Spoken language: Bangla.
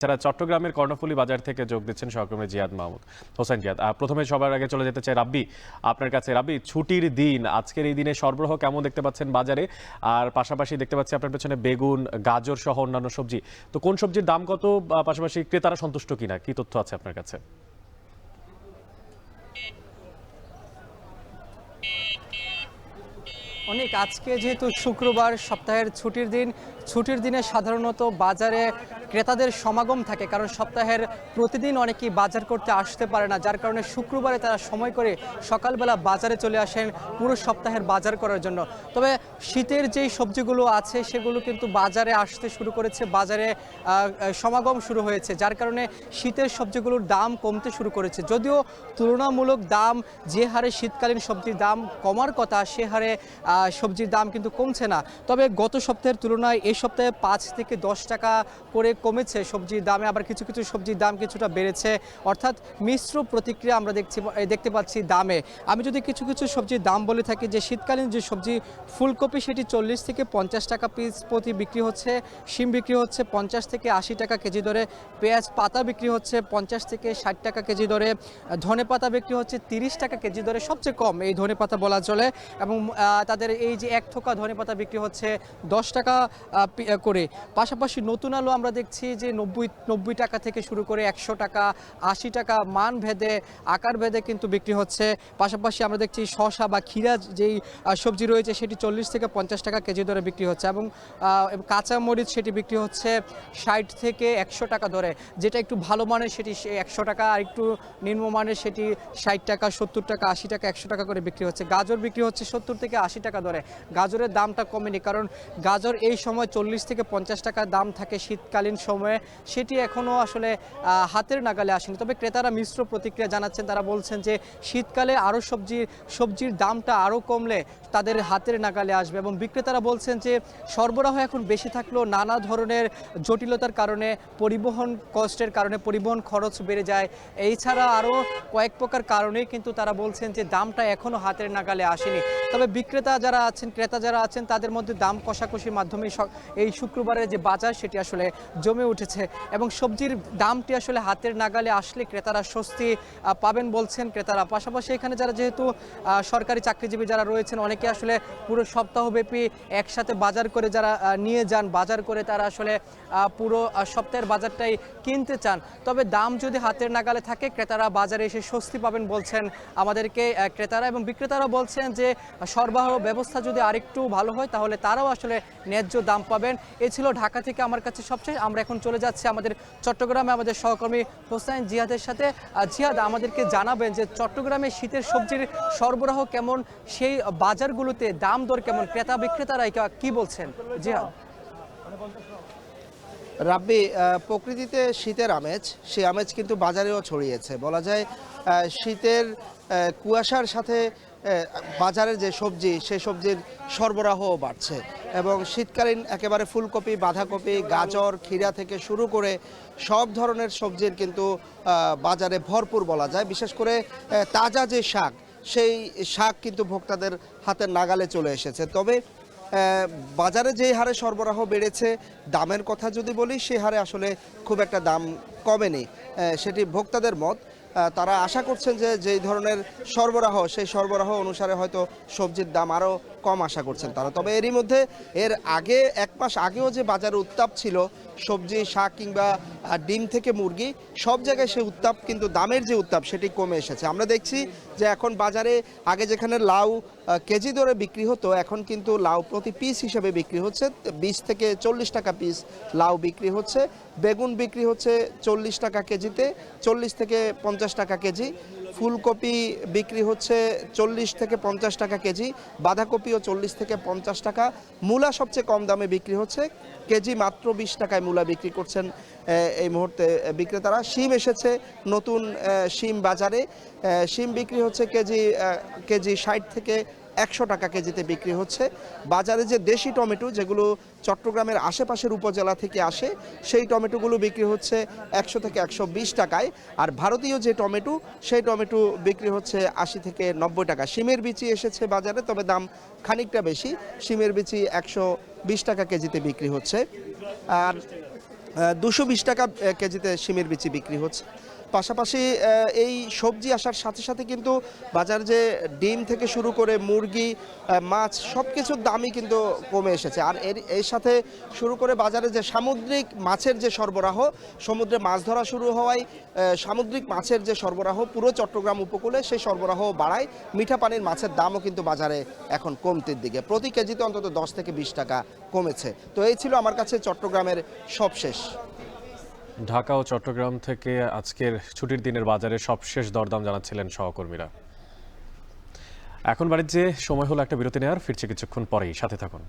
যারা চট্টগ্রামের কর্ণফুলী বাজার থেকে যোগ দিচ্ছেন সহকর্মী জিয়াদ মাহমুদ হোসেন জিয়াদ। প্রথমে সবার আগে চলে যেতে চাই রাব্বি আপনার কাছে। রাব্বি, ছুটির দিন, আজকের এই দিনে সরবরাহ কেমন দেখতে পাচ্ছেন বাজারে? আর পাশাপাশি দেখতে পাচ্ছি আপনার পেছনে বেগুন, গাজর সহ অন্যান্য সবজি। তো কোন সবজির দাম কত, পাশাপাশি ক্রেতারা সন্তুষ্ট কিনা, কি তথ্য আছে আপনার কাছে? অনেক আজকে যেহেতু শুক্রবার, সপ্তাহের ছুটির দিনে সাধারণত বাজারে ক্রেতাদের সমাগম থাকে, কারণ সপ্তাহের প্রতিদিন অনেকেই বাজার করতে আসতে পারে না, যার কারণে শুক্রবারে তারা সময় করে সকালবেলা বাজারে চলে আসেন পুরো সপ্তাহের বাজার করার জন্য। তবে শীতের যেই সবজিগুলো আছে সেগুলো কিন্তু বাজারে আসতে শুরু করেছে, বাজারে সমাগম শুরু হয়েছে, যার কারণে শীতের সবজিগুলোর দাম কমতে শুরু করেছে। যদিও তুলনামূলক দাম যে হারে শীতকালীন সবজির দাম কমার কথা, সে হারে সবজির দাম কিন্তু কমছে না। তবে গত সপ্তাহের তুলনায় এই সপ্তাহে ৫ থেকে ১০ টাকা করে কমেছে সবজির দামে, আবার কিছু কিছু সবজির দাম কিছুটা বেড়েছে, অর্থাৎ মিশ্র প্রতিক্রিয়া আমরা দেখতে পাচ্ছি দামে। আমি যদি কিছু কিছু সবজির দাম বলে থাকি, যে শীতকালীন যে সবজি ফুলকপি সেটি ৪০ থেকে ৫০ টাকা পিস প্রতি বিক্রি হচ্ছে, শিম বিক্রি হচ্ছে ৫০ থেকে ৮০ টাকা কেজি দরে, পেঁয়াজ পাতা বিক্রি হচ্ছে ৫০ থেকে ৬০ টাকা কেজি দরে, ধনে পাতা বিক্রি হচ্ছে ৩০ টাকা কেজি দরে, সবচেয়ে কম এই ধনে পাতা বলা চলে। এবং তাদের এই যে এক থোকা ধনে পাতা বিক্রি হচ্ছে ১০ টাকা করে। পাশাপাশি নতুন আলু আমরা দেখছি যে ৯০ টাকা থেকে শুরু করে ১০০ টাকা, ৮০ টাকা মান ভেদে, আকার ভেদে কিন্তু বিক্রি হচ্ছে। পাশাপাশি আমরা দেখছি শসা বা ক্ষীরা যেই সবজি রয়েছে সেটি ৪০ থেকে ৫০ টাকা কেজি দরে বিক্রি হচ্ছে, এবং কাঁচা মরিচ সেটি বিক্রি হচ্ছে ৬০ থেকে ১০০ টাকা দরে, যেটা একটু ভালো মানের সেটি ১০০ টাকা, আর একটু নিম্নমানের সেটি ৬০ টাকা, ৭০ টাকা, ৮০ টাকা, ১০০ টাকা করে বিক্রি হচ্ছে। গাজর বিক্রি হচ্ছে ৭০ থেকে ৮০ টাকা দরে। গাজরের দামটা কমেনি, কারণ গাজর এই সময় ৪০ থেকে ৫০ টাকা দাম থাকে শীতকালীন সময়ে, সেটি এখনও আসলে হাতের নাগালে আসেনি। তবে ক্রেতারা মিশ্র প্রতিক্রিয়া জানাচ্ছেন, তারা বলছেন যে শীতকালে আরও সবজির দামটা আরও কমলে তাদের হাতের নাগালে আসবে, এবং বিক্রেতারা বলছেন যে সরবরাহ এখন বেশি থাকলেও নানা ধরনের জটিলতার কারণে, পরিবহন কষ্টের কারণে, পরিবহন খরচ বেড়ে যায়, এছাড়া আরও কয়েক প্রকার কারণেই কিন্তু তারা বলছেন যে দামটা এখনও হাতের নাগালে আসেনি। তবে বিক্রেতা যারা আছেন, ক্রেতা যারা আছেন, তাদের মধ্যে দাম কষাকষির মাধ্যমে এই শুক্রবারের যে বাজার সেটি আসলে জমে উঠেছে, এবং সবজির দামটি আসলে হাতের নাগালে আসলে ক্রেতারা স্বস্তি পাবেন বলছেন ক্রেতারা। পাশাপাশি এখানে যেহেতু সরকারি চাকরিজীবী যারা রয়েছেন, অনেকে আসলে পুরো সপ্তাহব্যাপী একসাথে বাজার করে যারা নিয়ে যান, বাজার করে তারা আসলে পুরো সপ্তাহের বাজারটাই কিনতে চান। তবে দাম যদি হাতের নাগালে থাকে, ক্রেতারা বাজারে এসে স্বস্তি পাবেন বলছেন আমাদেরকে ক্রেতারা, এবং বিক্রেতারা বলছেন যে সরবরাহ ব্যবস্থা যদি আরেকটু ভালো হয় তাহলে তারাও আসলে ন্যায্য দাম পাবেন। এ ছিল ঢাকা থেকে আমার কাছে সবচেয়ে। আমরা এখন চলে যাচ্ছি আমাদের চট্টগ্রামে আমাদের সহকর্মী হোসেন জিয়াদের সাথে। জিয়াদ, আমাদেরকে জানাবেন যে চট্টগ্রামে শীতের সবজির সরবরাহ কেমন, সেই বাজারগুলোতে দাম দর কেমন, ক্রেতা বিক্রেতারা কি বলছেন? জিয়াদ। রাব্বি, প্রকৃতিতে শীতের আমেজ, সেই আমেজ কিন্তু বাজারেও ছড়িয়েছে বলা যায়। শীতের কুয়াশার সাথে বাজারের যে সবজি, সেই সবজির সরবরাহও বাড়ছে, এবং শীতকালীন একেবারে ফুলকপি, বাঁধাকপি, গাজর, ক্ষীরা থেকে শুরু করে সব ধরনের সবজির কিন্তু বাজারে ভরপুর বলা যায়। বিশেষ করে তাজা যে শাক, সেই শাক কিন্তু ভোক্তাদের হাতের নাগালে চলে এসেছে। তবে বাজারে যেই হারে সরবরাহ বেড়েছে, দামের কথা যদি বলি, সে হারে আসলে খুব একটা দাম কমেনি, সেটি ভোক্তাদের মত। তারা আশা করছেন যে যেই ধরনের সরবরাহ, সেই সরবরাহ অনুসারে হয়তো সবজির দাম আরও কম আশা করছেন তারা। তবে এরই মধ্যে এর আগে ১ মাস আগেও যে বাজারে উত্তাপ ছিল, সবজি, শাক কিংবা ডিম থেকে মুরগি, সব জায়গায় সেই উত্তাপ, কিন্তু দামের যে উত্তাপ সেটি কমে এসেছে। আমরা দেখছি যে এখন বাজারে আগে যেখানে লাউ কেজি দরে বিক্রি হতো, এখন কিন্তু লাউ প্রতি পিস হিসেবে বিক্রি হচ্ছে ২০ থেকে ৪০ টাকা পিস লাউ বিক্রি হচ্ছে। বেগুন বিক্রি হচ্ছে ৪০ টাকা কেজিতে, ৪০ থেকে ৫০ টাকা কেজি। ফুলকপি বিক্রি হচ্ছে ৪০ থেকে ৫০ টাকা কেজি, বাঁধাকপিও ৪০ থেকে ৫০ টাকা। মূলা সবচেয়ে কম দামে বিক্রি হচ্ছে, কেজি মাত্র ২০ টাকায় মূলা বিক্রি করছেন এই মুহূর্তে বিক্রেতারা। শিম এসেছে নতুন, শিম বাজারে, শিম বিক্রি হচ্ছে কেজি ৬০ থেকে ১০০ টাকা কেজিতে বিক্রি হচ্ছে। বাজারে যে দেশি টমেটো, যেগুলো চট্টগ্রামের আশেপাশের উপজেলা থেকে আসে, সেই টমেটোগুলো বিক্রি হচ্ছে ১০০ থেকে ১২০ টাকায়। আর ভারতীয় যে টমেটো, সেই টমেটো বিক্রি হচ্ছে ৮০ থেকে ৯০ টাকা। শিমের বিচি এসেছে বাজারে, তবে দাম খানিকটা বেশি। শিমের বিচি ১২০ টাকা কেজিতে বিক্রি হচ্ছে। আর 220 টাকা কেজিতে শিমের বিচি বিক্রি হচ্ছে। পাশাপাশি এই সবজি আসার সাথে সাথে কিন্তু বাজার যে ডিম থেকে শুরু করে মুরগি, মাছ সব কিছুর দামই কিন্তু কমে এসেছে। আর এর সাথে শুরু করে বাজারে যে সামুদ্রিক মাছের যে সরবরাহ, সমুদ্রে মাছ ধরা শুরু হওয়ায় সামুদ্রিক মাছের যে সরবরাহ পুরো চট্টগ্রাম উপকূলে সেই সরবরাহ বাড়ায়। মিঠা পানির মাছের দামও কিন্তু বাজারে এখন কমতির দিকে, প্রতি কেজিতে অন্তত 10 থেকে 20 টাকা কমেছে। তো এই ছিল আমার কাছে চট্টগ্রামের সবশেষ। ঢাকা ও চট্টগ্রাম থেকে আজকের ছুটির দিনের বাজারে সবশেষ দরদাম জানাচ্ছিলেন সহকর্মীরা। এখন বাণিজ্যে সময় হলো একটা বিরতি নেওয়ার, ফিরছে কিছুক্ষণ পরেই, সাথে থাকুন।